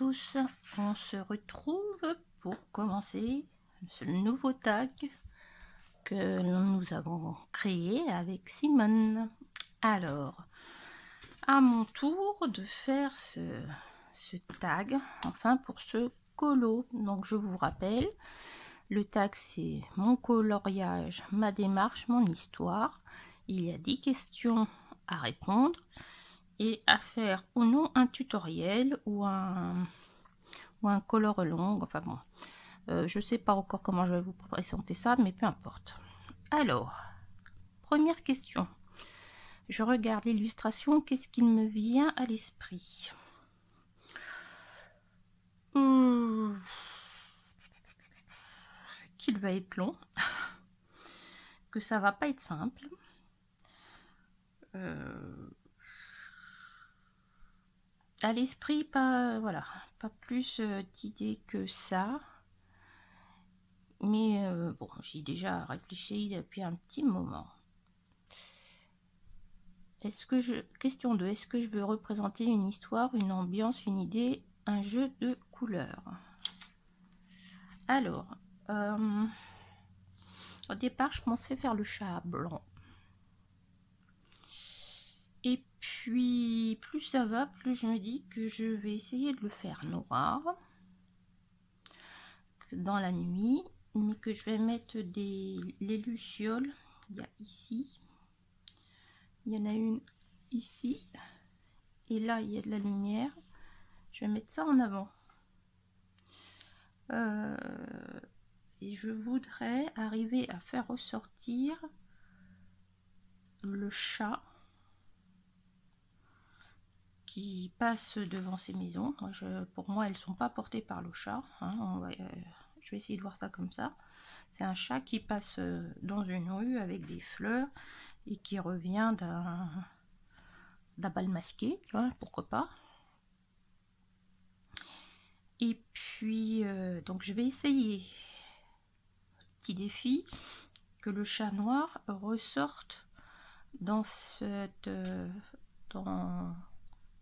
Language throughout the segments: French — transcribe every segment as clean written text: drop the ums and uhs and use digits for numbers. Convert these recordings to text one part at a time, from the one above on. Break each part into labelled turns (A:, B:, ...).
A: tous, on se retrouve pour commencer ce nouveau tag que nous avons créé avec Simone. Alors, à mon tour de faire ce tag, enfin pour ce colo. Donc je vous rappelle, le tag c'est mon coloriage, ma démarche, mon histoire. Il y a 10 questions à répondre et à faire ou non un tutoriel ou un color long, enfin bon, je sais pas encore comment je vais vous présenter ça, mais peu importe. Alors, première question, je regarde l'illustration, qu'est-ce qu'il me vient à l'esprit? Qu'il va être long, que ça va pas être simple. À l'esprit, pas voilà, pas plus d'idées que ça. Mais bon, j'y ai déjà réfléchi depuis un petit moment. Question 2, est-ce que je veux représenter une histoire, une ambiance, une idée, un jeu de couleurs? Alors, au départ, je pensais faire le chat blanc. Et puis, plus ça va, plus je me dis que je vais essayer de le faire noir dans la nuit, mais que je vais mettre les lucioles. Il y a ici, il y en a une ici, et là il y a de la lumière. Je vais mettre ça en avant. Et je voudrais arriver à faire ressortir le chat qui passe devant ces maisons. Pour moi, elles sont pas portées par le chat, hein. Je vais essayer de voir ça comme ça. C'est un chat qui passe dans une rue avec des fleurs et qui revient d'un bal masqué, tu vois, pourquoi pas. Et puis, donc je vais essayer, petit défi, que le chat noir ressorte dans dans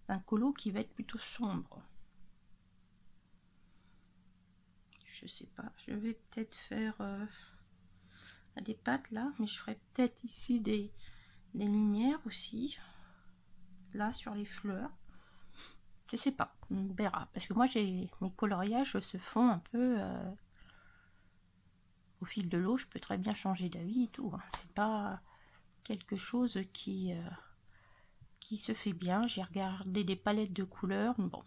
A: un colo qui va être plutôt sombre. Je sais pas, je vais peut-être faire des pattes là, mais je ferai peut-être ici des lumières aussi, là sur les fleurs. Je sais pas, on verra, parce que moi j'ai mes coloriages se font un peu au fil de l'eau. Je peux très bien changer d'avis et tout, hein. C'est pas quelque chose qui se fait bien. J'ai regardé des palettes de couleurs, mais bon.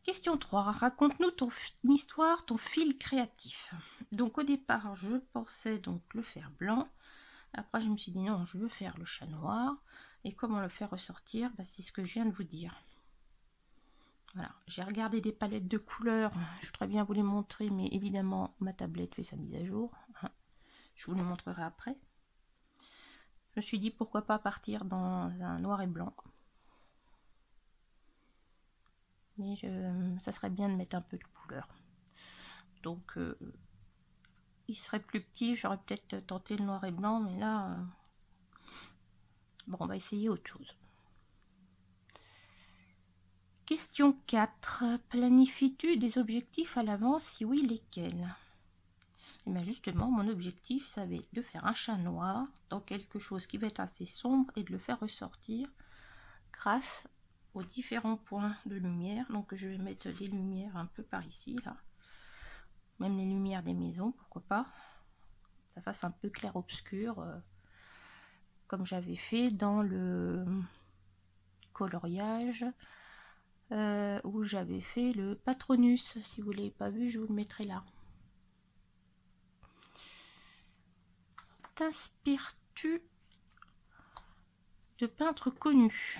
A: Question 3. Raconte-nous ton histoire, ton fil créatif. Donc au départ, je pensais donc le faire blanc. Après, je me suis dit non, je veux faire le chat noir. Et comment le faire ressortir? C'est ce que je viens de vous dire. Voilà, j'ai regardé des palettes de couleurs. Je voudrais bien vous les montrer, mais évidemment, ma tablette fait sa mise à jour. Je vous les montrerai après. Je me suis dit pourquoi pas partir dans un noir et blanc. Mais ça serait bien de mettre un peu de couleur. Donc, il serait plus petit, j'aurais peut-être tenté le noir et blanc, mais là, bon, on va essayer autre chose. Question 4. Planifies-tu des objectifs à l'avance? Si oui, lesquels? Et bien justement, mon objectif, ça va être de faire un chat noir dans quelque chose qui va être assez sombre et de le faire ressortir grâce aux différents points de lumière. Donc je vais mettre des lumières un peu par ici, là. Même les lumières des maisons, pourquoi pas. Ça fasse un peu clair-obscur, comme j'avais fait dans le coloriage où j'avais fait le Patronus. Si vous ne l'avez pas vu, je vous le mettrai là. T'inspires-tu de peintres connus?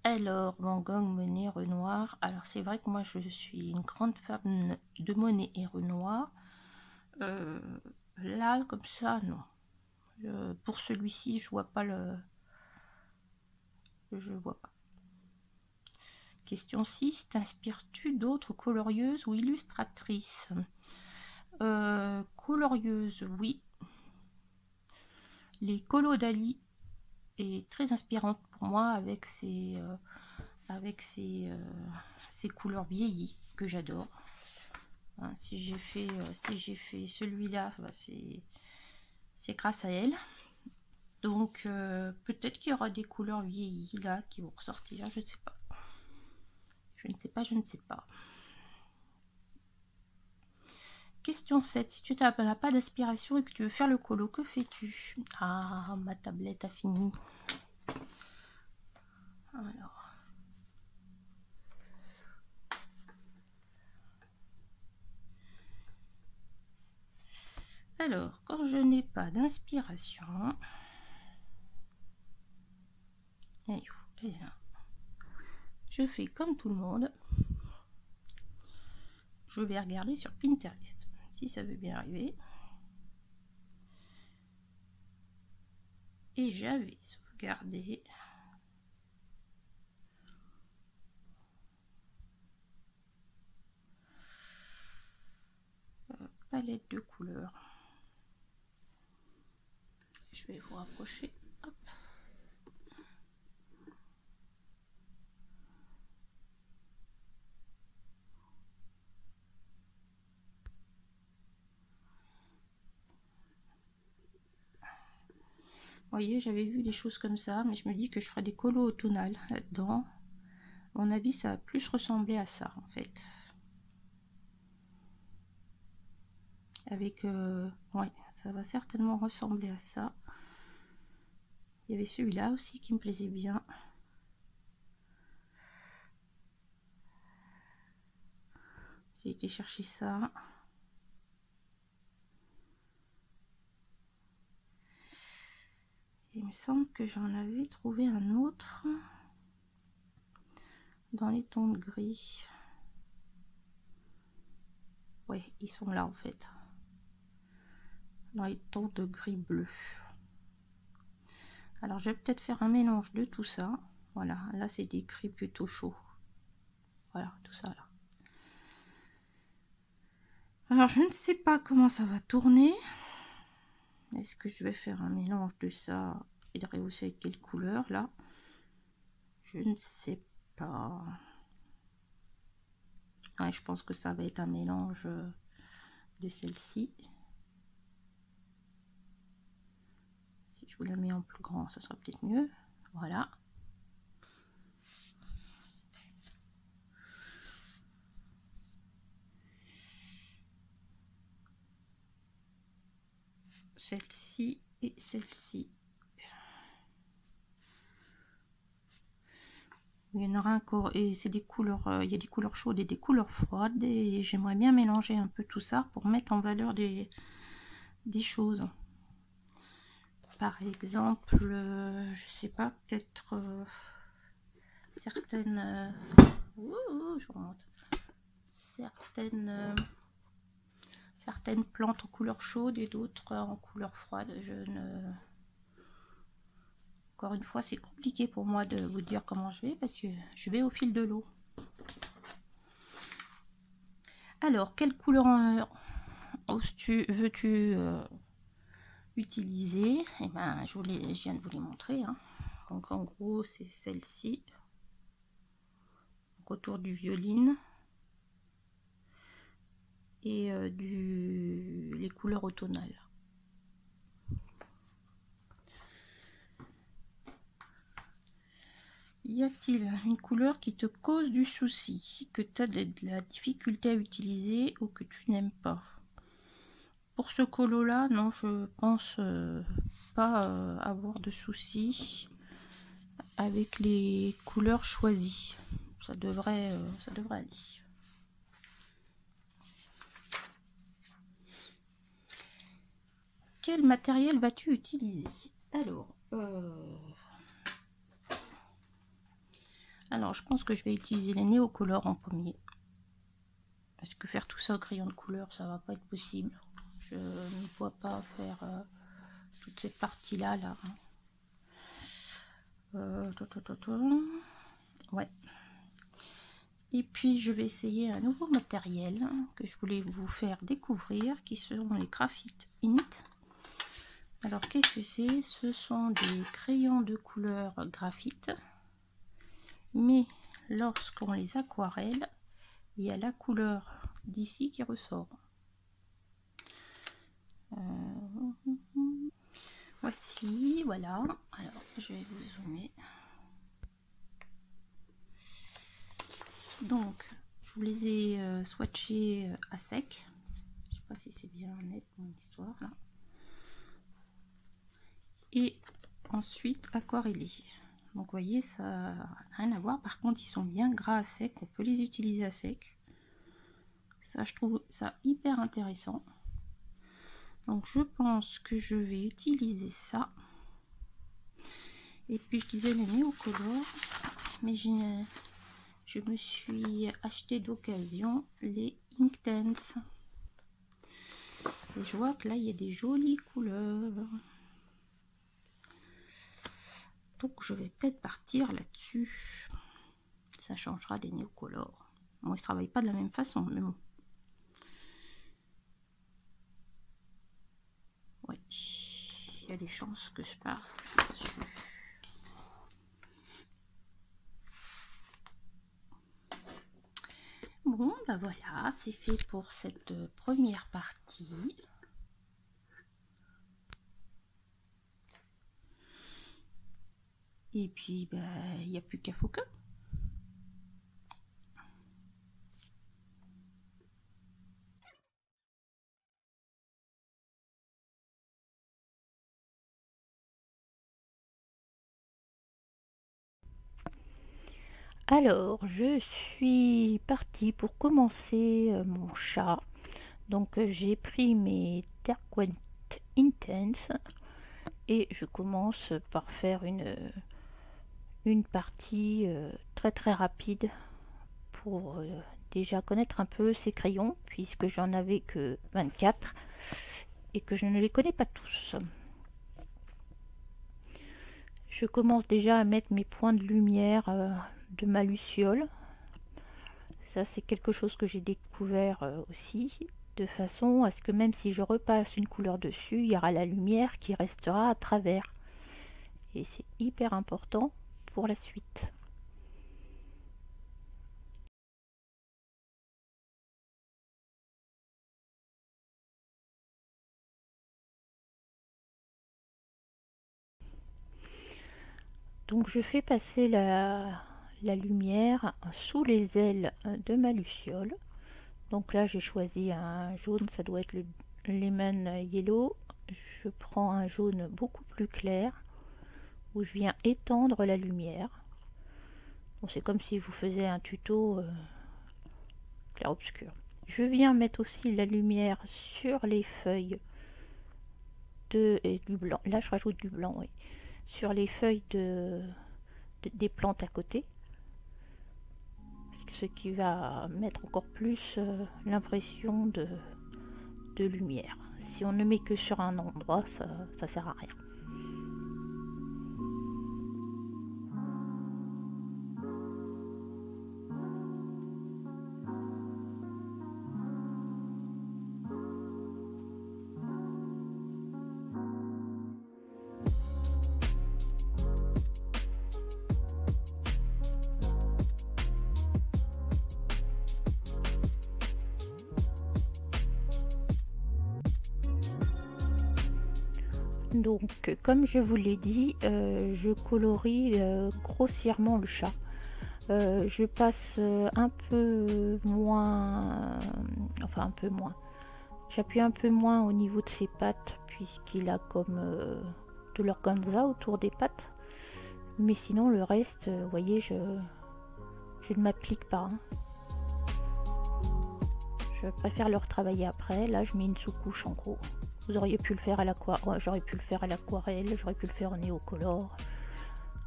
A: Alors, Van Gogh, Monet, Renoir. Alors, c'est vrai que moi, je suis une grande fan de Monet et Renoir. Là, comme ça, non. Pour celui-ci, je vois pas le... Je vois pas. Question 6. T'inspires-tu d'autres colorieuses ou illustratrices? Colorieuses, oui. Les colos d'Ali est très inspirante pour moi avec ces couleurs vieillies que j'adore. Hein, si j'ai fait celui-là, bah, c'est grâce à elle. Donc peut-être qu'il y aura des couleurs vieillies là qui vont ressortir, je ne sais pas. Je ne sais pas. Question 7. Si tu n'as pas d'inspiration et que tu veux faire le colo, que fais-tu? Ah, ma tablette a fini. Alors, quand je n'ai pas d'inspiration, je fais comme tout le monde. Je vais regarder sur Pinterest, si ça veut bien arriver. Et j'avais sauvegardé palette de couleurs. Je vais vous rapprocher. Hop. Vous voyez, j'avais vu des choses comme ça, mais je me dis que je ferai des colos automnales là-dedans. À mon avis, ça va plus ressembler à ça, en fait. Avec, ouais, ça va certainement ressembler à ça. Il y avait celui-là aussi qui me plaisait bien. J'ai été chercher ça. Il me semble que j'en avais trouvé un autre dans les tons de gris. Ouais, ils sont là en fait. Dans les tons de gris bleu. Alors je vais peut-être faire un mélange de tout ça. Voilà, là c'est des gris plutôt chauds. Voilà, tout ça là. Alors je ne sais pas comment ça va tourner. Est-ce que je vais faire un mélange de ça et de rehausser avec quelle couleur là? Je ne sais pas. Ouais, je pense que ça va être un mélange de celle-ci. Si je vous la mets en plus grand, ça sera peut-être mieux. Voilà. Celle-ci et celle-ci. Il y en aura encore, et c'est des couleurs, il y a des couleurs chaudes et des couleurs froides, et j'aimerais bien mélanger un peu tout ça pour mettre en valeur des choses. Par exemple, je sais pas, peut-être certaines, je remonte, certaines plantes en couleur chaude et d'autres en couleur froide. Encore une fois, c'est compliqué pour moi de vous dire comment je vais parce que je vais au fil de l'eau. Alors, quelle couleur veux-tu utiliser? Eh ben, je viens de vous les montrer. Hein. Donc, en gros, c'est celle-ci. Autour du violine. Et les couleurs automnales. Y a-t-il une couleur qui te cause du souci, que tu as de la difficulté à utiliser ou que tu n'aimes pas? Pour ce colo là, non, je pense pas avoir de soucis avec les couleurs choisies. Ça devrait aller. Quel matériel vas-tu utiliser? Alors, je pense que je vais utiliser les néocolores en premier. Parce que faire tout ça au crayon de couleur, ça va pas être possible. Je ne vois pas faire toute cette partie-là. Là. Ouais. Et puis, je vais essayer un nouveau matériel que je voulais vous faire découvrir, qui seront les Graphite Int. Alors qu'est-ce que c'est? Ce sont des crayons de couleur graphite, mais lorsqu'on les aquarelle, il y a la couleur d'ici qui ressort. Voici, voilà. Alors je vais vous zoomer. Donc je vous les ai swatchés à sec. Je sais pas si c'est bien net mon histoire là. Et ensuite aquarellé. Donc vous voyez, ça n'a rien à voir. Par contre ils sont bien gras à sec, on peut les utiliser à sec. Ça, je trouve ça hyper intéressant. Donc je pense que je vais utiliser ça. Et puis je disais les néocolores, mais je me suis acheté d'occasion les Inktense. Et je vois que là il y a des jolies couleurs. Donc je vais peut-être partir là-dessus. Ça changera des néocolores. Moi, ils ne travaillent pas de la même façon, mais bon. Oui, il y a des chances que je parte là-dessus. Bon, bah voilà, c'est fait pour cette première partie. Et puis, bah, il n'y a plus qu'à Foucault. Alors, je suis partie pour commencer mon chat. Donc, j'ai pris mes Dark Intense et je commence par faire une partie très rapide pour déjà connaître un peu ces crayons, puisque j'en avais que 24 et que je ne les connais pas tous. Je commence déjà à mettre mes points de lumière de ma luciole. Ça, c'est quelque chose que j'ai découvert aussi, de façon à ce que même si je repasse une couleur dessus, il y aura la lumière qui restera à travers. Et c'est hyper important pour la suite. Donc je fais passer la lumière sous les ailes de ma luciole. Donc là j'ai choisi un jaune, ça doit être le lemon yellow. Je prends un jaune beaucoup plus clair où je viens étendre la lumière. Bon, c'est comme si je vous faisais un tuto clair-obscur. Je viens mettre aussi la lumière sur les feuilles et du blanc. Là je rajoute du blanc, oui. Sur les feuilles des plantes à côté. Ce qui va mettre encore plus l'impression de lumière. Si on ne met que sur un endroit, ça sert à rien. Donc, comme je vous l'ai dit, je colorie grossièrement le chat. Je passe un peu moins, enfin un peu moins. J'appuie un peu moins au niveau de ses pattes, puisqu'il a comme de l'organza autour des pattes. Mais sinon, le reste, vous voyez, je ne m'applique pas. Hein. Je préfère le retravailler après. Là, je mets une sous-couche en gros. Vous auriez pu le faire à l'aquarelle, j'aurais pu le faire à l'aquarelle, j'aurais pu le faire en néocolore.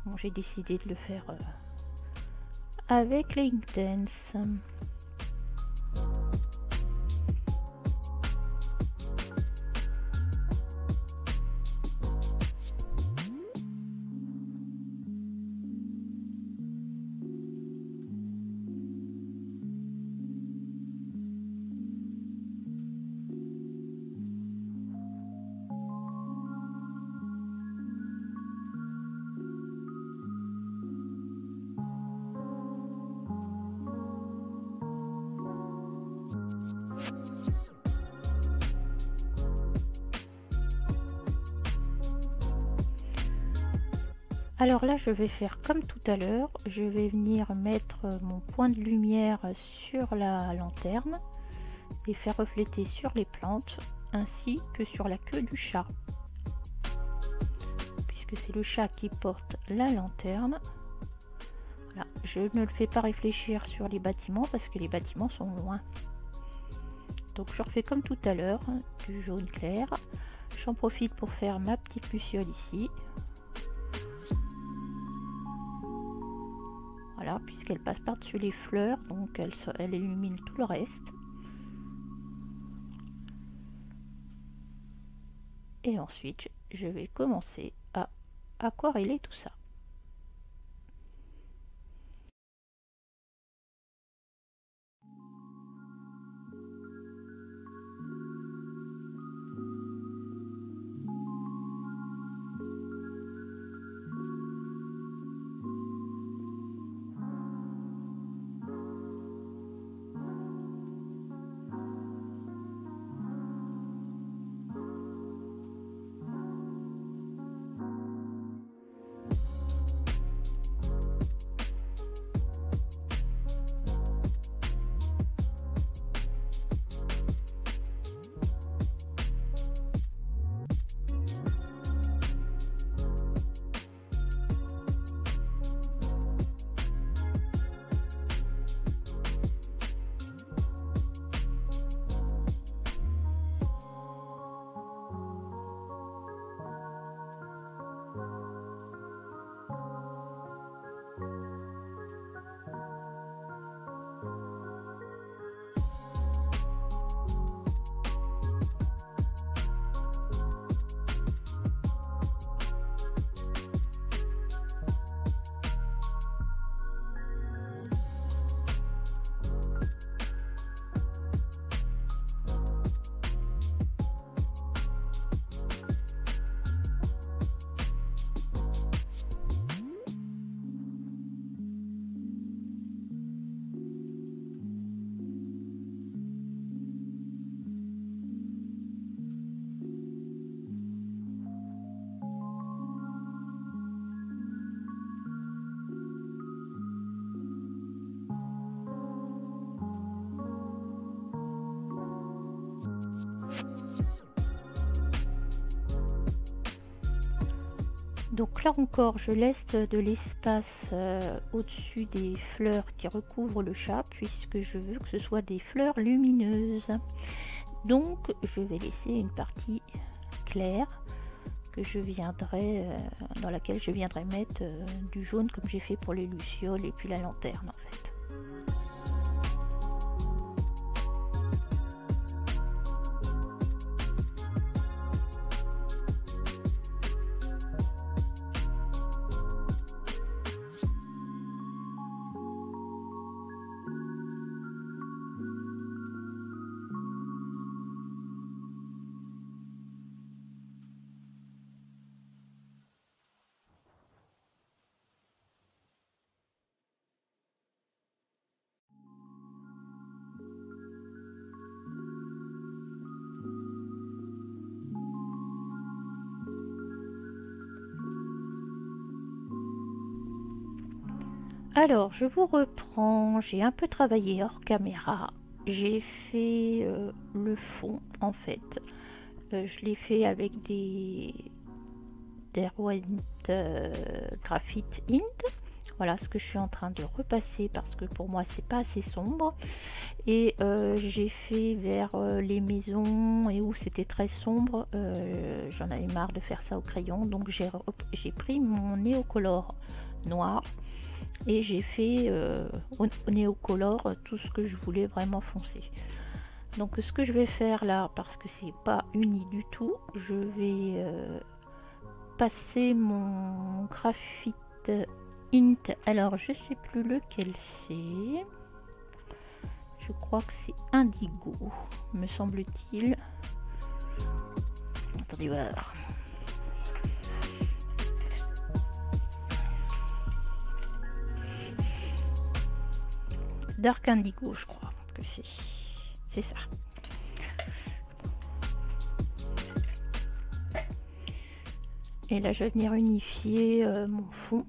A: Bon, j'ai décidé de le faire avec les Inktense. Alors là, je vais faire comme tout à l'heure. Je vais venir mettre mon point de lumière sur la lanterne et faire refléter sur les plantes ainsi que sur la queue du chat. Puisque c'est le chat qui porte la lanterne. Voilà. Je ne le fais pas réfléchir sur les bâtiments parce que les bâtiments sont loin. Donc je refais comme tout à l'heure, du jaune clair. J'en profite pour faire ma petite luciole ici. Voilà, puisqu'elle passe par-dessus les fleurs, donc elle illumine tout le reste. Et ensuite, je vais commencer à aquareller tout ça. Donc là encore, je laisse de l'espace au-dessus des fleurs qui recouvrent le chat, puisque je veux que ce soit des fleurs lumineuses. Donc je vais laisser une partie claire que je viendrai, dans laquelle je viendrai mettre du jaune comme j'ai fait pour les lucioles et puis la lanterne en fait. Alors, je vous reprends, j'ai un peu travaillé hors caméra, j'ai fait le fond en fait, je l'ai fait avec des Derwent Graphite Int, voilà ce que je suis en train de repasser parce que pour moi c'est pas assez sombre, et j'ai fait vers les maisons et où c'était très sombre, j'en avais marre de faire ça au crayon, donc j'ai pris mon Neocolor noir et j'ai fait au néocolor tout ce que je voulais vraiment foncer. Donc ce que je vais faire là, parce que c'est pas uni du tout, je vais passer mon graphite int, alors je sais plus lequel c'est, je crois que c'est indigo me semble-t-il. Attendez voir. Dark Indigo, je crois que c'est ça. Et là je vais venir unifier mon fond,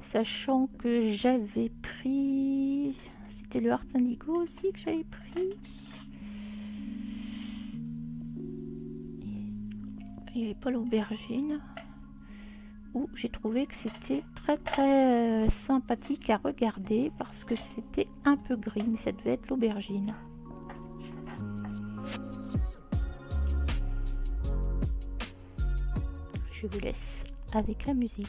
A: sachant que j'avais pris, c'était le Art Indigo aussi que j'avais pris. Il n'y avait pas l'aubergine, où j'ai trouvé que c'était très sympathique à regarder parce que c'était un peu gris, mais ça devait être l'aubergine. Je vous laisse avec la musique.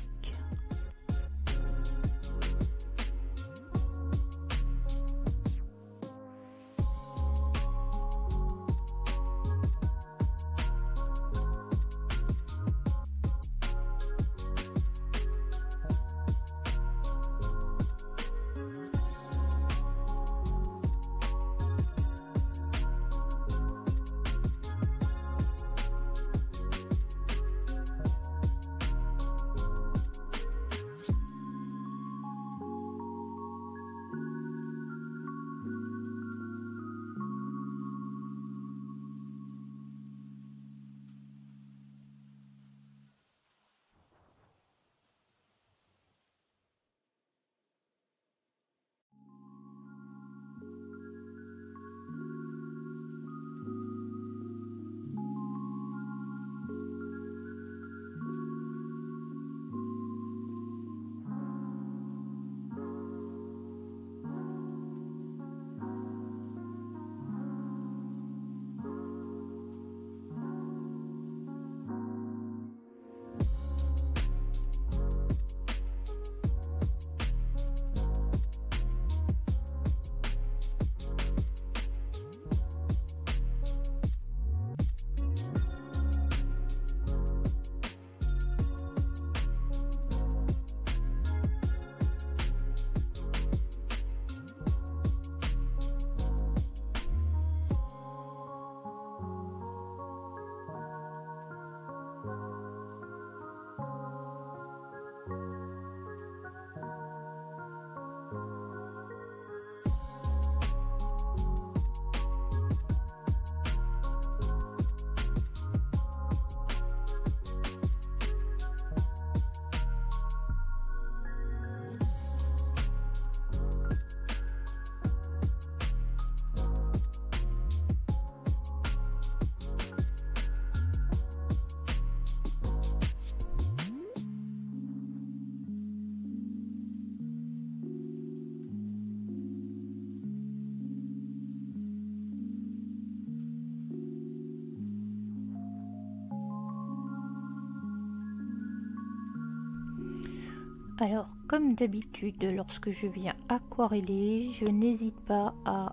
A: Alors, comme d'habitude, lorsque je viens aquareller, je n'hésite pas à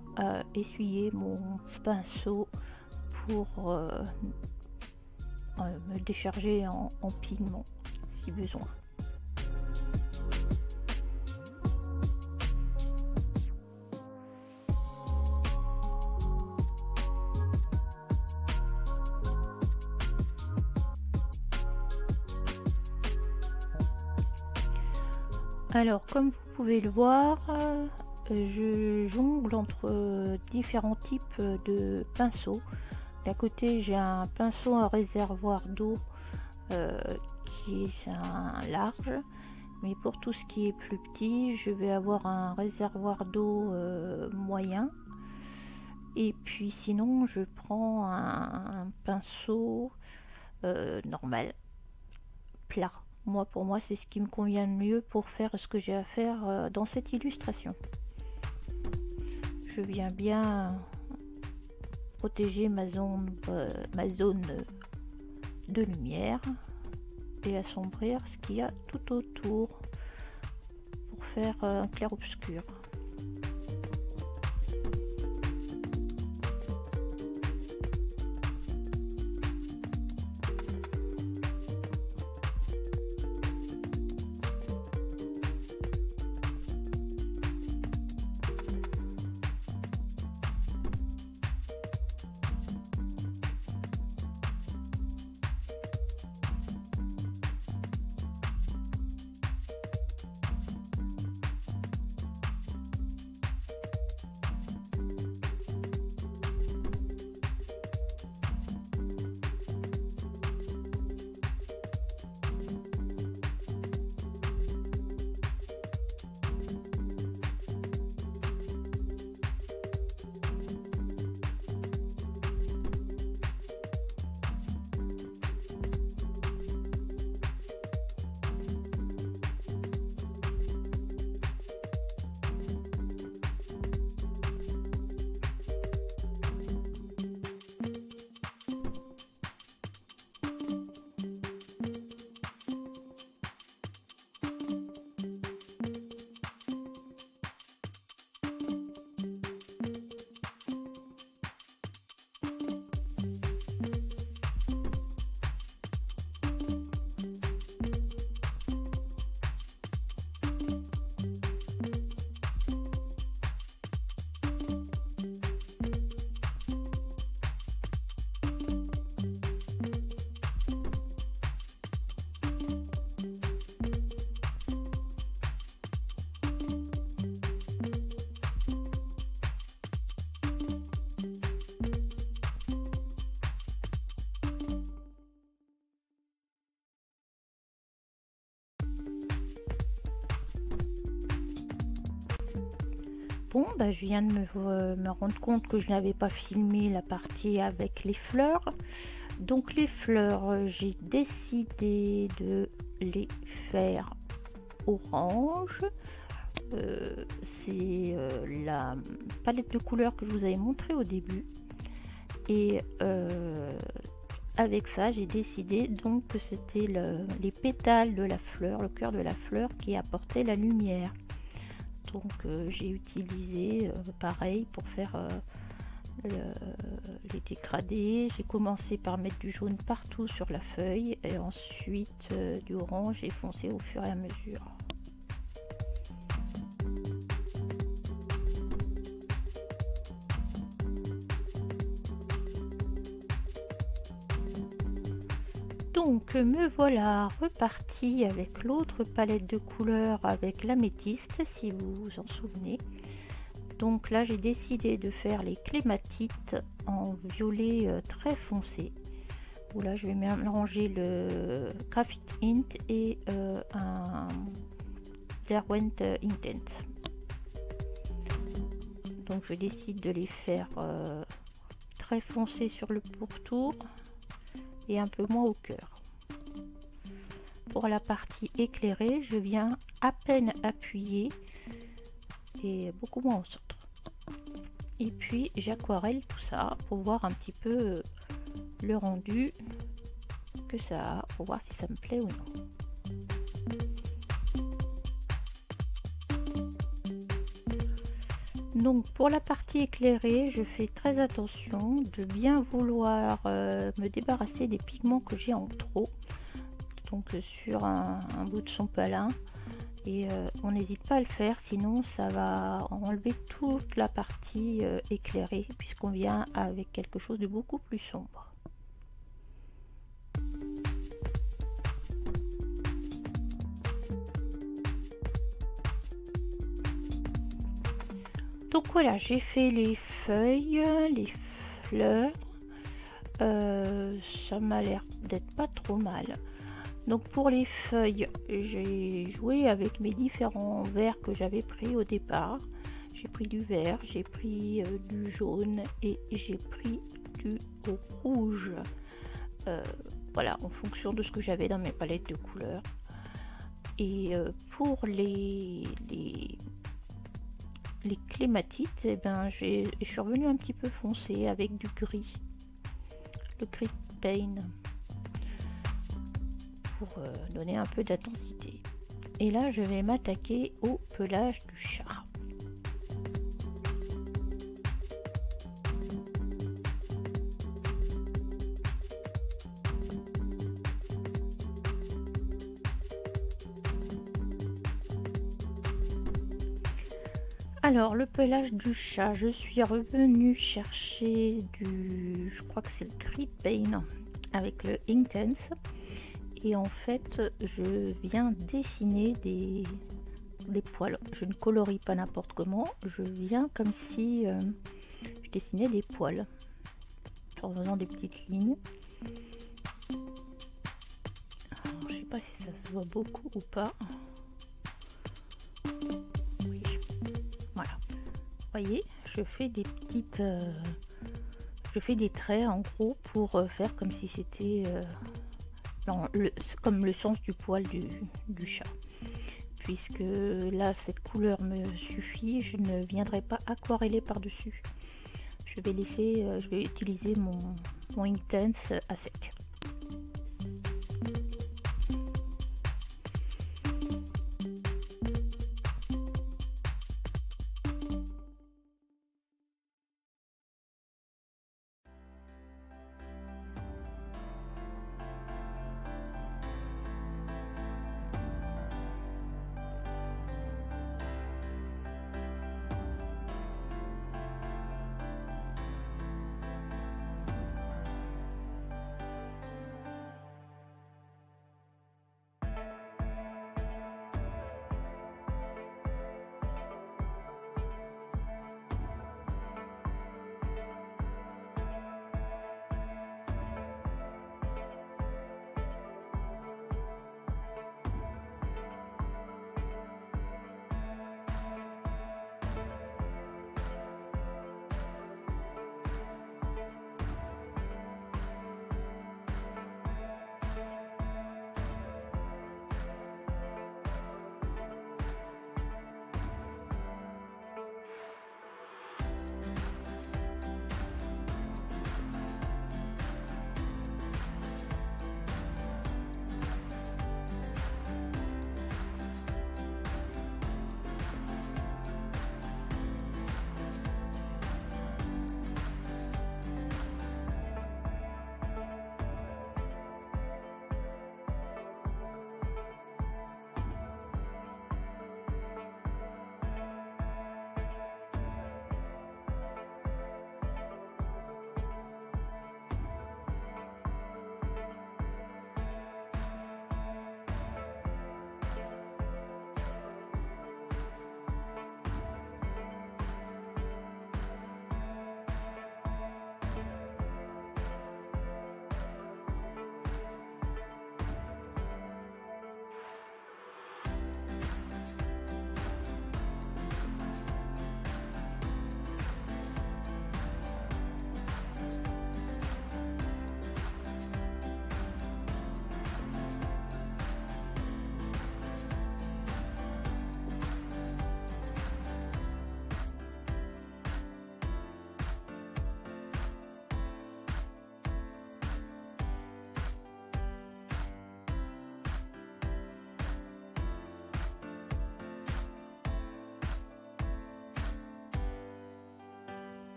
A: essuyer mon pinceau pour me décharger en pigment si besoin. Alors, comme vous pouvez le voir, je jongle entre différents types de pinceaux. D'un côté, j'ai un pinceau à réservoir d'eau qui est un large, mais pour tout ce qui est plus petit, je vais avoir un réservoir d'eau moyen. Et puis sinon, je prends un pinceau normal, plat. Pour moi, c'est ce qui me convient le mieux pour faire ce que j'ai à faire dans cette illustration. Je viens bien protéger ma zone de lumière et assombrir ce qu'il y a tout autour pour faire un clair-obscur. Bon, bah, je viens de me rendre compte que je n'avais pas filmé la partie avec les fleurs. Donc les fleurs, j'ai décidé de les faire orange. C'est la palette de couleurs que je vous avais montré au début. Et avec ça, j'ai décidé donc que c'était les pétales de la fleur, le cœur de la fleur qui apportait la lumière. Donc j'ai utilisé pareil pour faire les dégradés. J'ai commencé par mettre du jaune partout sur la feuille et ensuite du orange et foncé au fur et à mesure. Donc me voilà reparti avec l'autre palette de couleurs avec l'améthyste, si vous vous en souvenez. Donc là j'ai décidé de faire les clématites en violet très foncé. Où là je vais mélanger le Graphite Int et un Derwent Intent. Donc je décide de les faire très foncés sur le pourtour et un peu moins au cœur. Pour la partie éclairée, je viens à peine appuyer et beaucoup moins au centre. Et puis j'aquarelle tout ça pour voir un petit peu le rendu que ça a, pour voir si ça me plaît ou non. Donc pour la partie éclairée, je fais très attention de bien vouloir me débarrasser des pigments que j'ai en trop, donc sur un bout de son palin, et on n'hésite pas à le faire, sinon ça va enlever toute la partie éclairée puisqu'on vient avec quelque chose de beaucoup plus sombre. Donc voilà, j'ai fait les feuilles, les fleurs, ça m'a l'air d'être pas trop mal. Donc pour les feuilles, j'ai joué avec mes différents verts que j'avais pris au départ. J'ai pris du vert, j'ai pris du jaune et j'ai pris du rouge. Voilà, en fonction de ce que j'avais dans mes palettes de couleurs. Et pour les clématites, eh ben, je suis revenue un petit peu foncé avec du gris, le gris pain, pour donner un peu d'intensité. Et là je vais m'attaquer au pelage du chat. Alors le pelage du chat, je suis revenue chercher je crois que c'est le gris pain avec le Intense, et en fait je viens dessiner des poils. Je ne colorie pas n'importe comment, je viens comme si je dessinais des poils en faisant des petites lignes. Alors, je sais pas si ça se voit beaucoup ou pas. Voilà, voyez, je fais des petites je fais des traits en gros pour faire comme si c'était comme le sens du poil du chat, puisque là cette couleur me suffit, je ne viendrai pas aquareller par dessus, je vais laisser je vais utiliser mon Intense à sec.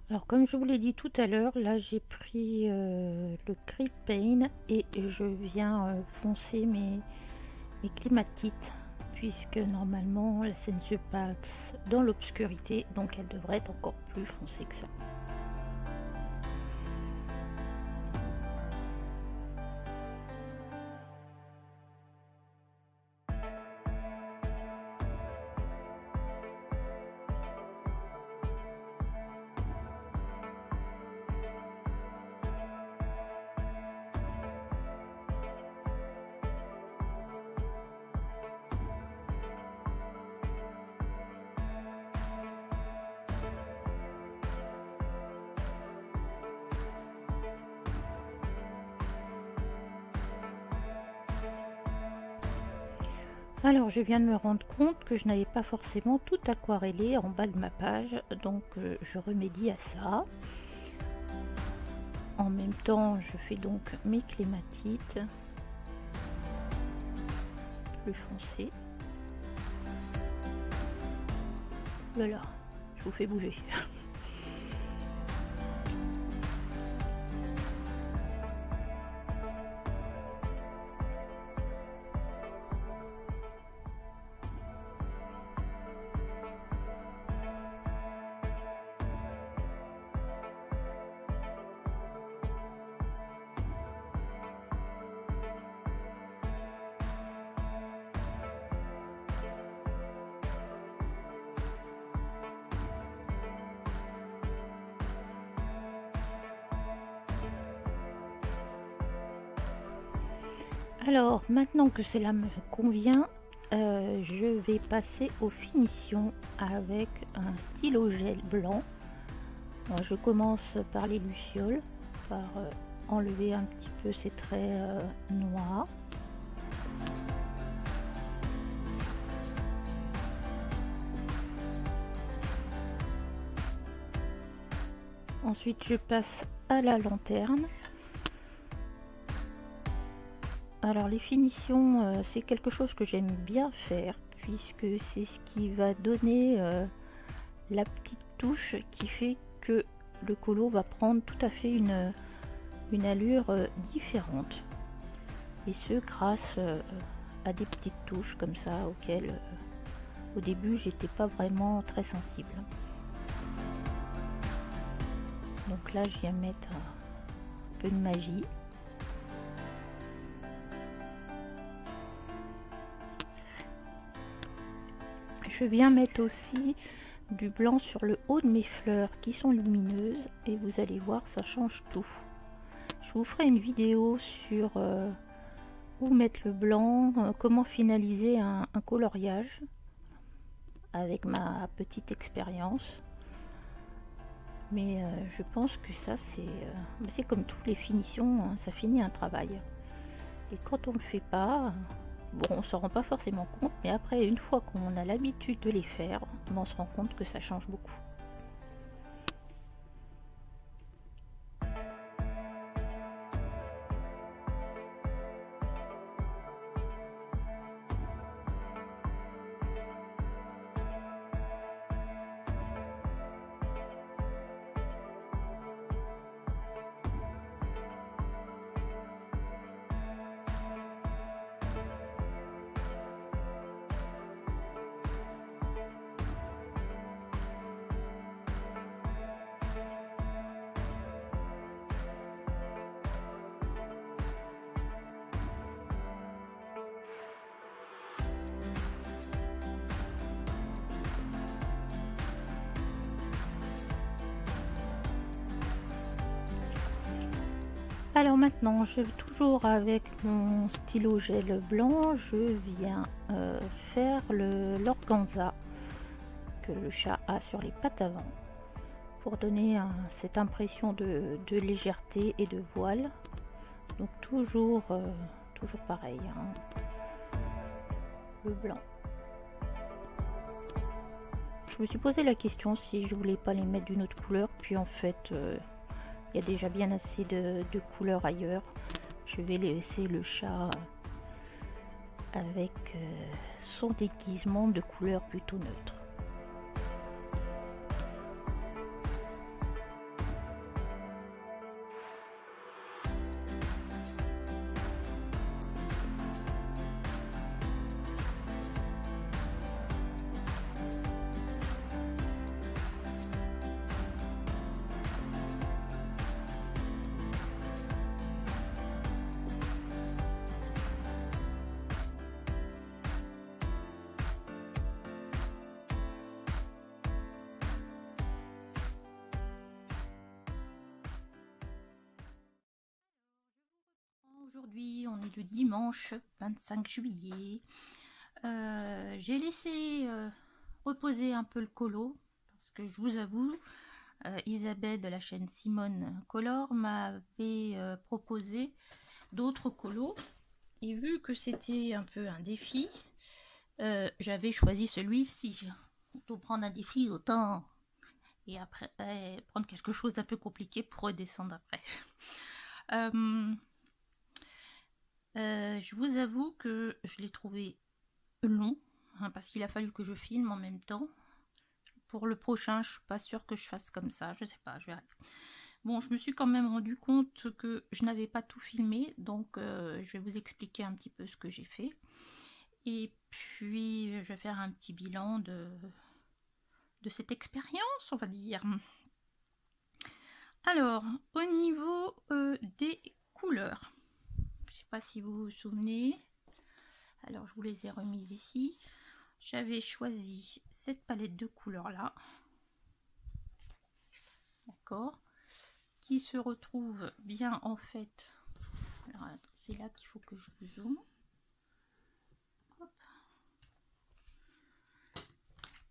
A: Alors comme je vous l'ai dit tout à l'heure, là j'ai pris le Crit Paint et je viens foncer mes clématites, puisque normalement la scène se passe dans l'obscurité, donc elle devrait être encore plus foncée que ça. Alors je viens de me rendre compte que je n'avais pas forcément tout aquarellé en bas de ma page, donc je remédie à ça. En même temps je fais donc mes clématites plus foncées. Voilà, je vous fais bouger. Alors maintenant que cela me convient, je vais passer aux finitions avec un stylo gel blanc. Alors, je commence par les lucioles, par enlever un petit peu ces traits noirs. Ensuite je passe à la lanterne. Alors les finitions, c'est quelque chose que j'aime bien faire, puisque c'est ce qui va donner la petite touche qui fait que le colo va prendre tout à fait une allure différente. Et ce grâce à des petites touches comme ça auxquelles au début j'étais pas vraiment très sensible. Donc là je viens mettre un peu de magie. Je viens mettre aussi du blanc sur le haut de mes fleurs qui sont lumineuses et vous allez voir, ça change tout. Je vous ferai une vidéo sur où mettre le blanc, comment finaliser un coloriage avec ma petite expérience. Mais je pense que ça c'est comme toutes les finitions, hein, ça finit un travail. Et quand on ne le fait pas, bon, on s'en rend pas forcément compte, mais après, une fois qu'on a l'habitude de les faire, on se rend compte que ça change beaucoup. Alors maintenant, toujours avec mon stylo gel blanc, je viens faire l'organza que le chat a sur les pattes avant pour donner cette impression de légèreté et de voile. Donc toujours pareil, hein, le blanc. Je me suis posé la question si je voulais pas les mettre d'une autre couleur, puis en fait il y a déjà bien assez de couleurs ailleurs. Je vais laisser le chat avec son déguisement de couleurs plutôt neutres. Aujourd'hui, on est le dimanche 25 juillet. J'ai laissé reposer un peu le colo parce que je vous avoue, Isabelle de la chaîne Simone Color m'avait proposé d'autres colos et vu que c'était un peu un défi, j'avais choisi celui-ci. Autant prendre un défi, autant et après prendre quelque chose d'un peu compliqué pour redescendre après. Je vous avoue que je l'ai trouvé long, hein, parce qu'il a fallu que je filme en même temps. Pour le prochain, je suis pas sûre que je fasse comme ça, je sais pas, je verrai. Bon, je me suis quand même rendu compte que je n'avais pas tout filmé, donc je vais vous expliquer un petit peu ce que j'ai fait. Et puis, je vais faire un petit bilan de cette expérience, on va dire. Alors, au niveau des couleurs, je sais pas si vous vous souvenez, alors je vous les ai remises ici. J'avais choisi cette palette de couleurs là, d'accord, qui se retrouve bien en fait. Alors c'est là qu'il faut que je vous zoome. Hop.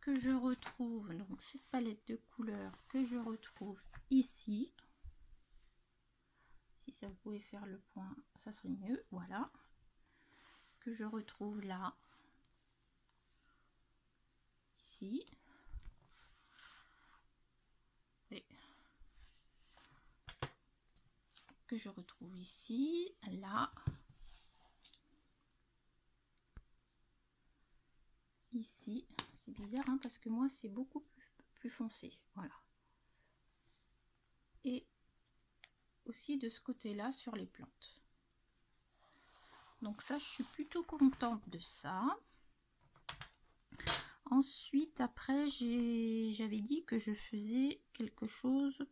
A: Que je retrouve donc cette palette de couleurs que je retrouve ici. Si ça pouvait faire le point, ça serait mieux. Voilà. Que je retrouve là, ici. Et que je retrouve ici, là, ici. C'est bizarre hein, parce que moi c'est beaucoup plus foncé. Voilà. Et aussi de ce côté là sur les plantes. Donc ça, je suis plutôt contente de ça. Ensuite, après, j'avais dit que je faisais quelque chose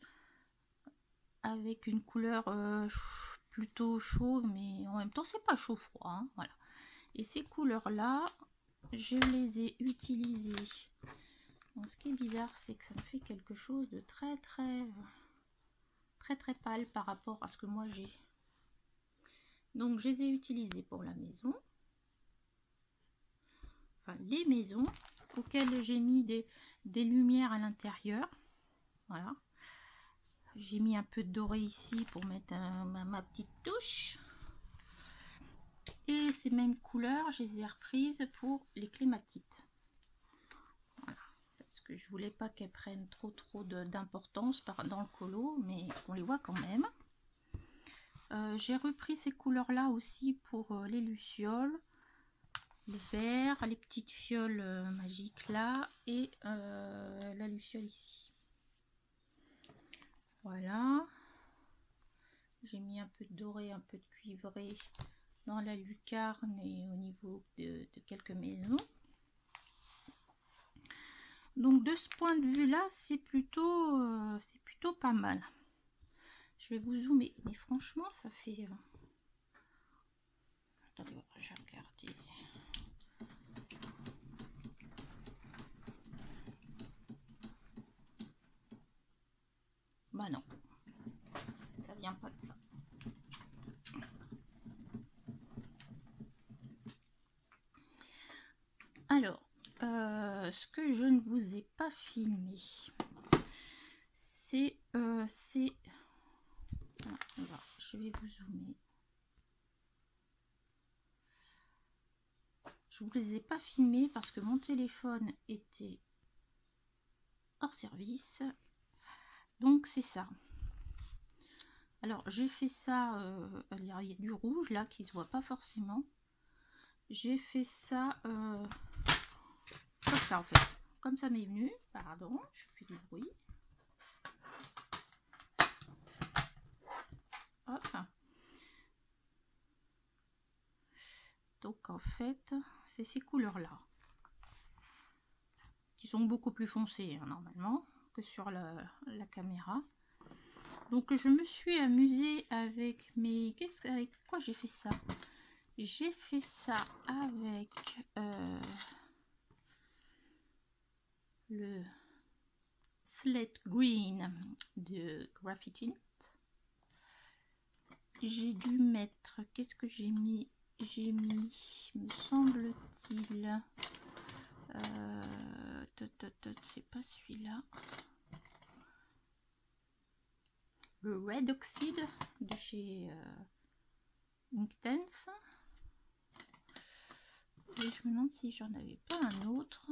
A: avec une couleur plutôt chaude, mais en même temps, c'est pas chaud-froid. Hein, voilà. Et ces couleurs-là, je les ai utilisées. Bon, ce qui est bizarre, c'est que ça me fait quelque chose de très pâle par rapport à ce que moi j'ai. Donc, je les ai utilisées pour la maison. Enfin, les maisons auxquelles j'ai mis des lumières à l'intérieur. Voilà. J'ai mis un peu de doré ici pour mettre ma petite touche. Et ces mêmes couleurs, je les ai reprises pour les clématites. Voilà. Parce que je voulais pas qu'elles prennent trop d'importance dans le colo, mais on les voit quand même. J'ai repris ces couleurs-là aussi pour les lucioles. Le vert, les petites fioles magiques là et la luciole ici. Voilà. J'ai mis un peu de doré, un peu de cuivré dans la lucarne et au niveau de quelques maisons. Donc de ce point de vue là, c'est plutôt pas mal. Je vais vous zoomer, mais franchement ça fait... Attendez, je vais regarder. Bah non, ça vient pas de ça. Alors, ce que je ne vous ai pas filmé, c'est... Voilà, je vais vous zoomer. Je ne vous les ai pas filmés parce que mon téléphone était hors service. Donc c'est ça. Alors j'ai fait ça, il y a du rouge là qui se voit pas forcément. J'ai fait ça comme ça en fait. Comme ça m'est venu. Pardon, je fais du bruit. Hop. Donc en fait, c'est ces couleurs-là. Qui sont beaucoup plus foncées hein, normalement que sur la caméra. Donc je me suis amusée avec mes... avec quoi j'ai fait ça? J'ai fait ça avec le Slate Green de Graphitint. j'ai dû mettre, qu'est-ce que j'ai mis? J'ai mis, me semble-t-il, c'est pas celui-là, le Red Oxide de chez Inktense. Et je me demande si j'en avais pas un autre.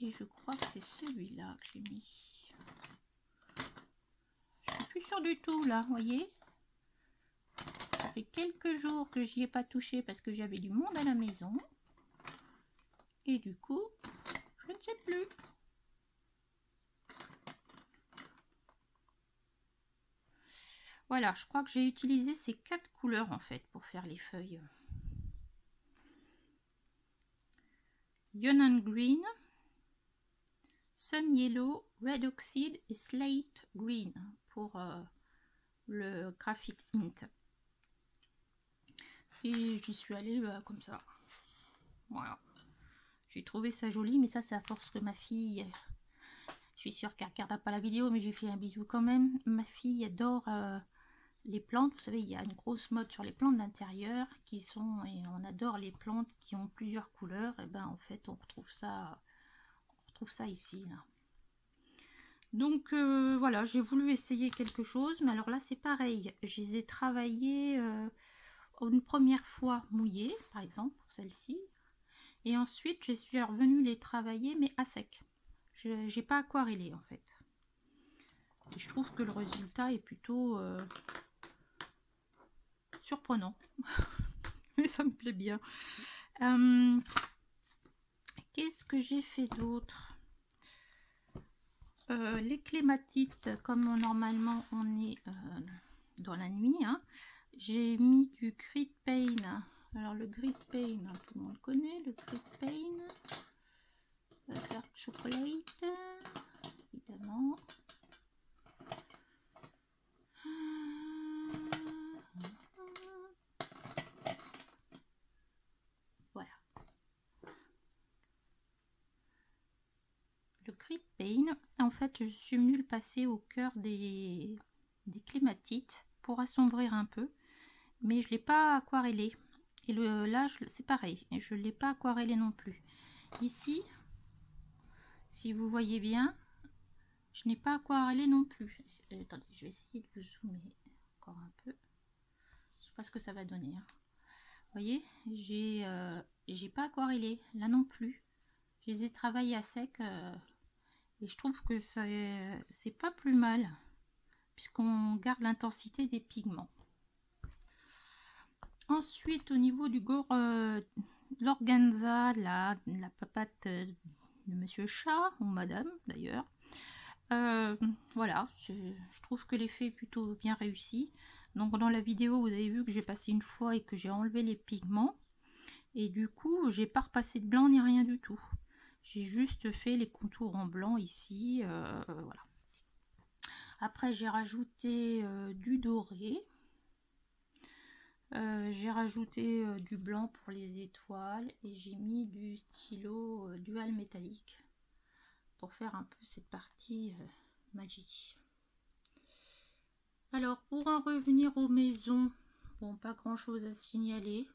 A: Et je crois que c'est celui-là que j'ai mis. Je suis plus sûre du tout là, vous voyez. Ça fait quelques jours que j'y ai pas touché parce que j'avais du monde à la maison. Et du coup, je ne sais plus. Voilà, je crois que j'ai utilisé ces 4 couleurs en fait pour faire les feuilles. Yunnan Green, Sun Yellow, Red Oxide et Slate Green pour le Graphite Int. Et j'y suis allée comme ça. Voilà. J'ai trouvé ça joli, mais ça c'est à force que ma fille... Je suis sûre qu'elle ne regardera pas la vidéo, mais j'ai fait un bisou quand même. Ma fille adore les plantes. Vous savez, il y a une grosse mode sur les plantes d'intérieur qui sont... Et on adore les plantes qui ont plusieurs couleurs. Et ben en fait, on retrouve ça ici, là. Donc voilà, j'ai voulu essayer quelque chose. Mais alors là, c'est pareil. Je les ai travaillées une première fois mouillées, par exemple, pour celle-ci. Et ensuite, je suis revenue les travailler, mais à sec. Je n'ai pas aquarellé, en fait. Et je trouve que le résultat est plutôt surprenant. Mais ça me plaît bien. Qu'est-ce que j'ai fait d'autre? Les clématites, comme normalement on est dans la nuit, hein, j'ai mis du Grit Paint. Alors le Grit Paint, tout le monde connaît le Grit Paint. Dark Chocolate, évidemment. Voilà. Le Grit Paint, en fait, je suis venue le passer au cœur des clématites pour assombrir un peu, mais je ne l'ai pas aquarellé. Et là, c'est pareil, et je ne l'ai pas aquarellé non plus. Ici, si vous voyez bien, je n'ai pas aquarellé non plus. Attendez, je vais essayer de vous zoomer encore un peu. Je sais pas ce que ça va donner. Hein. Vous voyez, j'ai pas aquarellé là non plus. Je les ai travaillés à sec et je trouve que c'est pas plus mal puisqu'on garde l'intensité des pigments. Ensuite, au niveau du l'organza, la papate de Monsieur Chat ou Madame d'ailleurs. Voilà, je trouve que l'effet est plutôt bien réussi. Donc dans la vidéo, vous avez vu que j'ai passé une fois et que j'ai enlevé les pigments. Et du coup, j'ai pas repassé de blanc ni rien du tout. J'ai juste fait les contours en blanc ici. Voilà. Après, j'ai rajouté du doré. J'ai rajouté du blanc pour les étoiles. Et j'ai mis du stylo dual métallique pour faire un peu cette partie magie. Alors pour en revenir aux maisons, bon, pas grand chose à signaler.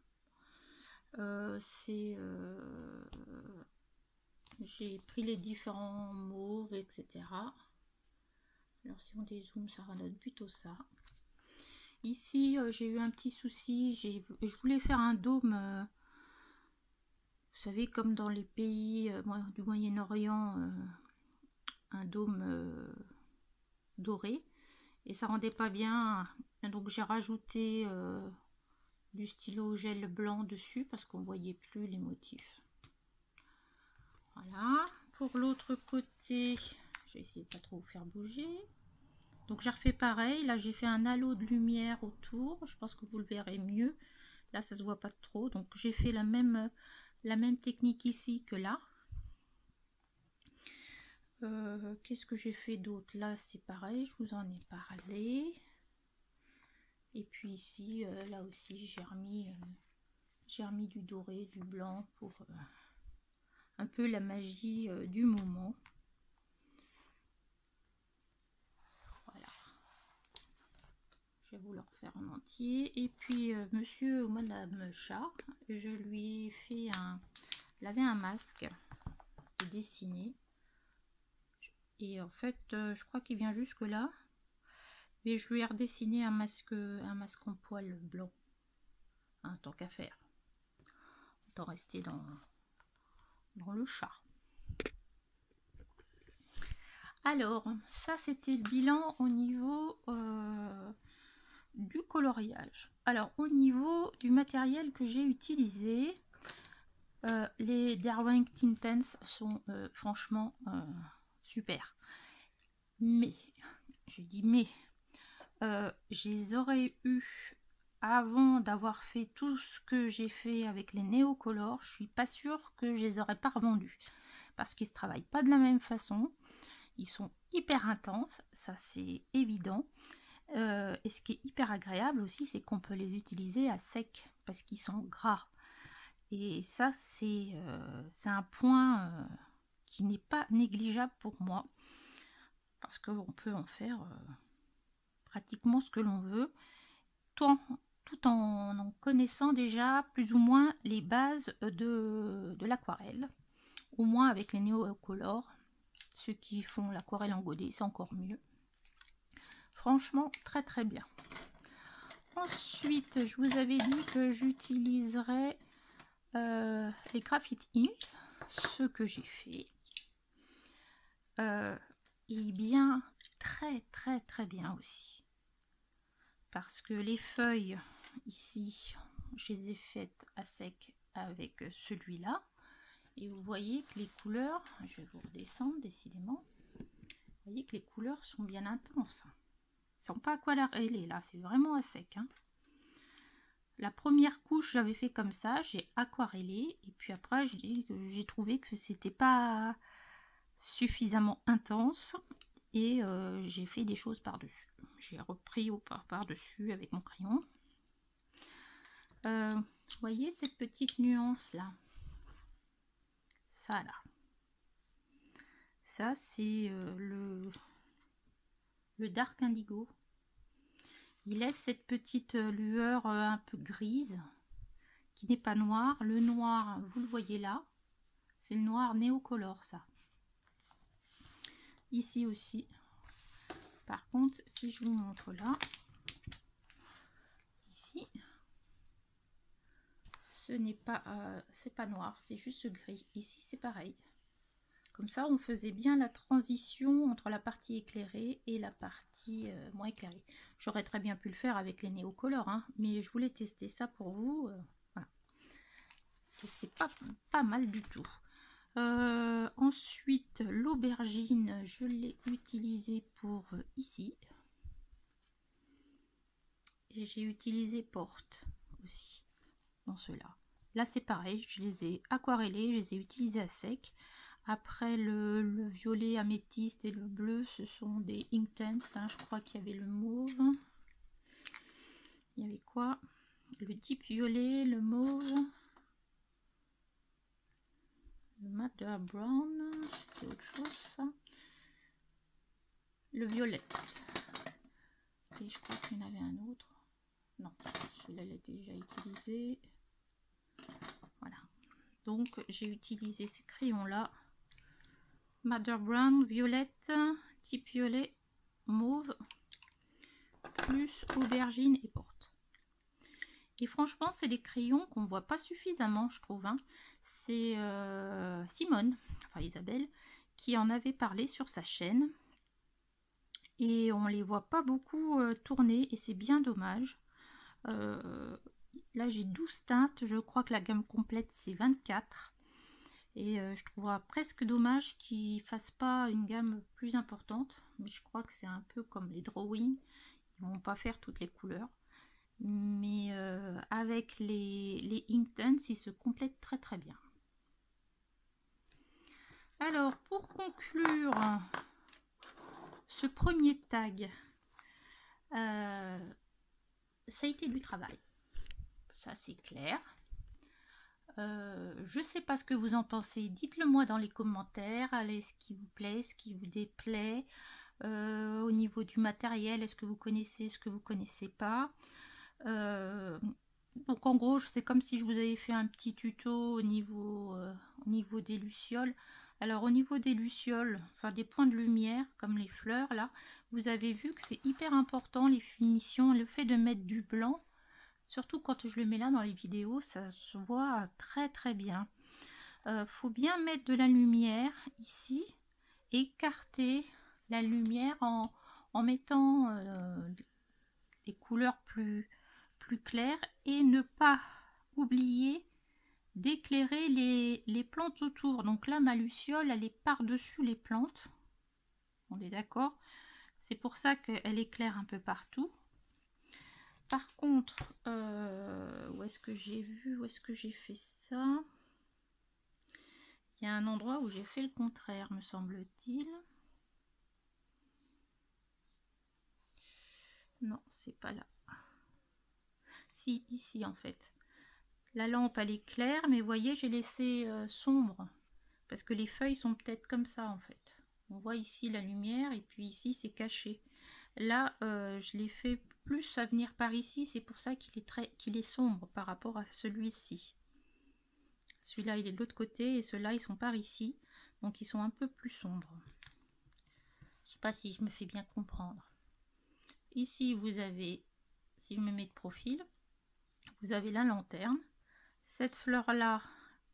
A: J'ai pris les différents mauves, etc. Alors si on dézoome, ça redonne plutôt ça. Ici, j'ai eu un petit souci. Je voulais faire un dôme, vous savez, comme dans les pays du Moyen-Orient, un dôme doré. Et ça rendait pas bien. Donc j'ai rajouté du stylo gel blanc dessus parce qu'on voyait plus les motifs. Voilà. Pour l'autre côté, je vais essayer de pas trop vous faire bouger. Donc j'ai refait pareil. Là j'ai fait un halo de lumière autour. Je pense que vous le verrez mieux. Là ça se voit pas trop. Donc j'ai fait la même technique ici que là. Qu'est-ce que j'ai fait d'autre? Là c'est pareil, je vous en ai parlé. Et puis ici, là aussi j'ai remis du doré, du blanc un peu la magie du moment. Voilà. Je vais vous le refaire en entier. Et puis monsieur ou madame chat, je lui ai fait il avait un masque dessiné. Et en fait, je crois qu'il vient jusque là. Mais je lui ai redessiné un masque en poil blanc. Hein, tant qu'à faire. Autant rester dans le chat. Alors, ça c'était le bilan au niveau du coloriage. Alors, au niveau du matériel que j'ai utilisé, les Derwent Tintens sont franchement super. Mais, je dis mais, je les aurais eu avant d'avoir fait tout ce que j'ai fait avec les néocolores. Je suis pas sûre que je les aurais pas revendus parce qu'ils ne travaillent pas de la même façon. Ils sont hyper intenses, ça c'est évident. Et ce qui est hyper agréable aussi, c'est qu'on peut les utiliser à sec parce qu'ils sont gras. Et ça, c'est un point qui n'est pas négligeable pour moi. Parce qu'on peut en faire pratiquement ce que l'on veut, tout en connaissant déjà plus ou moins les bases de l'aquarelle. Au moins avec les néocolores. Ceux qui font l'aquarelle en godet, c'est encore mieux. Franchement, très très bien. Ensuite, je vous avais dit que j'utiliserais les Graphite Ink, ce que j'ai fait. Et bien, très très très bien aussi. Parce que les feuilles, ici, je les ai faites à sec avec celui-là. Et vous voyez que les couleurs, je vais vous redescendre décidément. Vous voyez que les couleurs sont bien intenses. Ils ne sont pas aquarellés là, c'est vraiment à sec. Hein. La première couche, j'avais fait comme ça, j'ai aquarellé. Et puis après, j'ai trouvé que c'était pas suffisamment intense. Et j'ai fait des choses par-dessus. J'ai repris par-dessus avec mon crayon. Vous voyez cette petite nuance là? Ça là. Ça c'est le Dark Indigo. Il laisse cette petite lueur un peu grise qui n'est pas noire. Le noir, vous le voyez là, c'est le noir néocolore ça. Ici aussi. Par contre, si je vous montre là, ici, ce n'est pas, c'est pas noir, c'est juste gris. Ici, c'est pareil. Comme ça, on faisait bien la transition entre la partie éclairée et la partie moins éclairée. J'aurais très bien pu le faire avec les néocolores, hein, mais je voulais tester ça pour vous. Voilà. Et c'est pas mal du tout. Ensuite, l'aubergine, je l'ai utilisée pour ici. Et j'ai utilisé Porte aussi dans ceux-là. Là, c'est pareil, je les ai aquarellés, je les ai utilisés à sec. Après, le violet améthyste et le bleu, ce sont des Inktense. Hein, je crois qu'il y avait le mauve. Il y avait quoi? Le deep violet, le mauve. Le Madder Brown. C'était autre chose, ça. Le violet. Et je crois qu'il y en avait un autre. Non, celui-là, il a été déjà utilisé. Voilà. Donc, j'ai utilisé ces crayons-là. Madder Brown, violette, type violet, mauve, plus aubergine et porte. Et franchement, c'est des crayons qu'on voit pas suffisamment, je trouve. Hein. C'est Simone, enfin Isabelle, qui en avait parlé sur sa chaîne. Et on les voit pas beaucoup tourner et c'est bien dommage. Là, j'ai 12 teintes. Je crois que la gamme complète, c'est 24. Et je trouverais presque dommage qu'ils ne fassent pas une gamme plus importante. Mais je crois que c'est un peu comme les drawings. Ils ne vont pas faire toutes les couleurs. Mais avec les Inktense, ils se complètent très très bien. Alors, pour conclure ce premier tag, ça a été du travail. Ça, c'est clair. Je sais pas ce que vous en pensez, dites-le moi dans les commentaires. Allez, ce qui vous plaît, ce qui vous déplaît. Au niveau du matériel, est-ce que vous connaissez, ce que vous connaissez pas. Donc en gros, c'est comme si je vous avais fait un petit tuto au niveau des lucioles. Alors au niveau des lucioles, enfin des points de lumière, comme les fleurs là, vous avez vu que c'est hyper important les finitions, le fait de mettre du blanc, surtout quand je le mets là dans les vidéos, ça se voit très très bien. Faut bien mettre de la lumière ici, écarter la lumière en mettant des couleurs plus claires et ne pas oublier d'éclairer les plantes autour. Donc là, ma luciole, elle est par-dessus les plantes. On est d'accord? C'est pour ça qu'elle éclaire un peu partout. Par contre, où est-ce que j'ai vu, où est-ce que j'ai fait ça? Il y a un endroit où j'ai fait le contraire, me semble-t-il. Non, c'est pas là. Si, ici en fait. La lampe elle est claire, mais vous voyez, j'ai laissé sombre. Parce que les feuilles sont peut-être comme ça en fait. On voit ici la lumière et puis ici c'est caché. Là, je l'ai fait plus à venir par ici, c'est pour ça qu'il est sombre par rapport à celui-ci. Celui-là il est de l'autre côté et ceux-là ils sont par ici, donc ils sont un peu plus sombres. Je sais pas si je me fais bien comprendre. Ici vous avez, si je me mets de profil, vous avez la lanterne. Cette fleur là,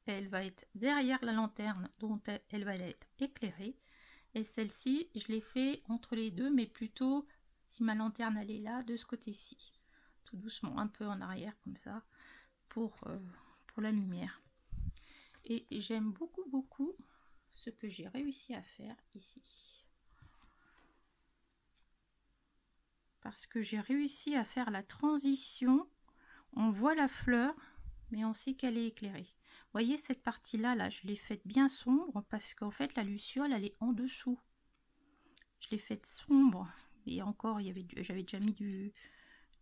A: elle va être derrière la lanterne, dont elle va être éclairée. Et celle-ci, je l'ai fait entre les deux, mais plutôt, si ma lanterne elle est là, de ce côté-ci. Tout doucement, un peu en arrière comme ça, pour la lumière. Et j'aime beaucoup, beaucoup ce que j'ai réussi à faire ici. Parce que j'ai réussi à faire la transition. On voit la fleur, mais on sait qu'elle est éclairée. Vous voyez cette partie-là, là, je l'ai faite bien sombre parce qu'en fait, la luciole, elle est en dessous. Je l'ai faite sombre. Et encore, j'avais déjà mis du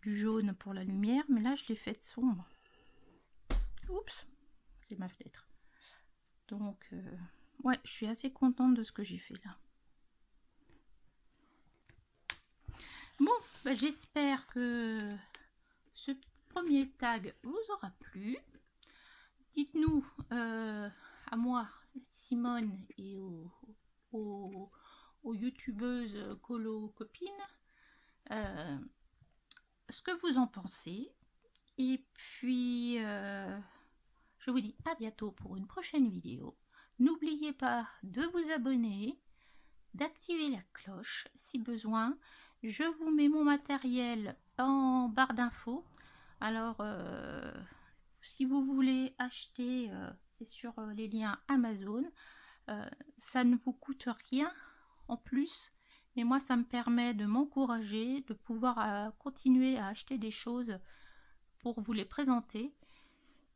A: jaune pour la lumière, mais là, je l'ai faite sombre. Oups, c'est ma fenêtre. Donc, ouais, je suis assez contente de ce que j'ai fait là. Bon, bah, j'espère que ce premier tag vous aura plu. Dites-nous à moi, Simone, et aux youtubeuses colo copines ce que vous en pensez. Et puis, je vous dis à bientôt pour une prochaine vidéo. N'oubliez pas de vous abonner, d'activer la cloche si besoin. Je vous mets mon matériel en barre d'infos. Alors, si vous voulez acheter, c'est sur les liens Amazon. Ça ne vous coûte rien en plus. Mais moi, ça me permet de m'encourager, de pouvoir continuer à acheter des choses pour vous les présenter.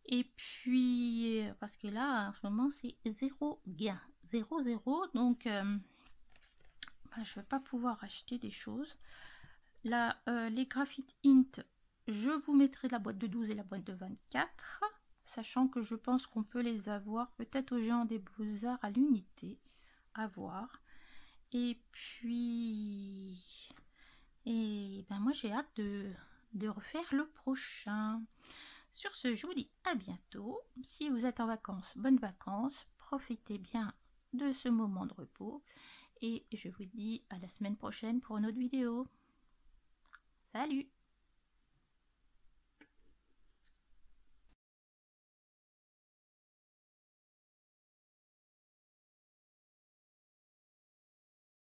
A: Et puis, parce que là, en ce moment, c'est zéro gain. 0, donc bah, je ne vais pas pouvoir acheter des choses. Là, les Graphite Int, je vous mettrai la boîte de 12 et la boîte de 24, sachant que je pense qu'on peut les avoir peut-être au Géant des Beaux-Arts à l'unité, à voir. Et puis, ben moi j'ai hâte de refaire le prochain. Sur ce, je vous dis à bientôt. Si vous êtes en vacances, bonnes vacances. Profitez bien de ce moment de repos. Et je vous dis à la semaine prochaine pour une autre vidéo. Salut!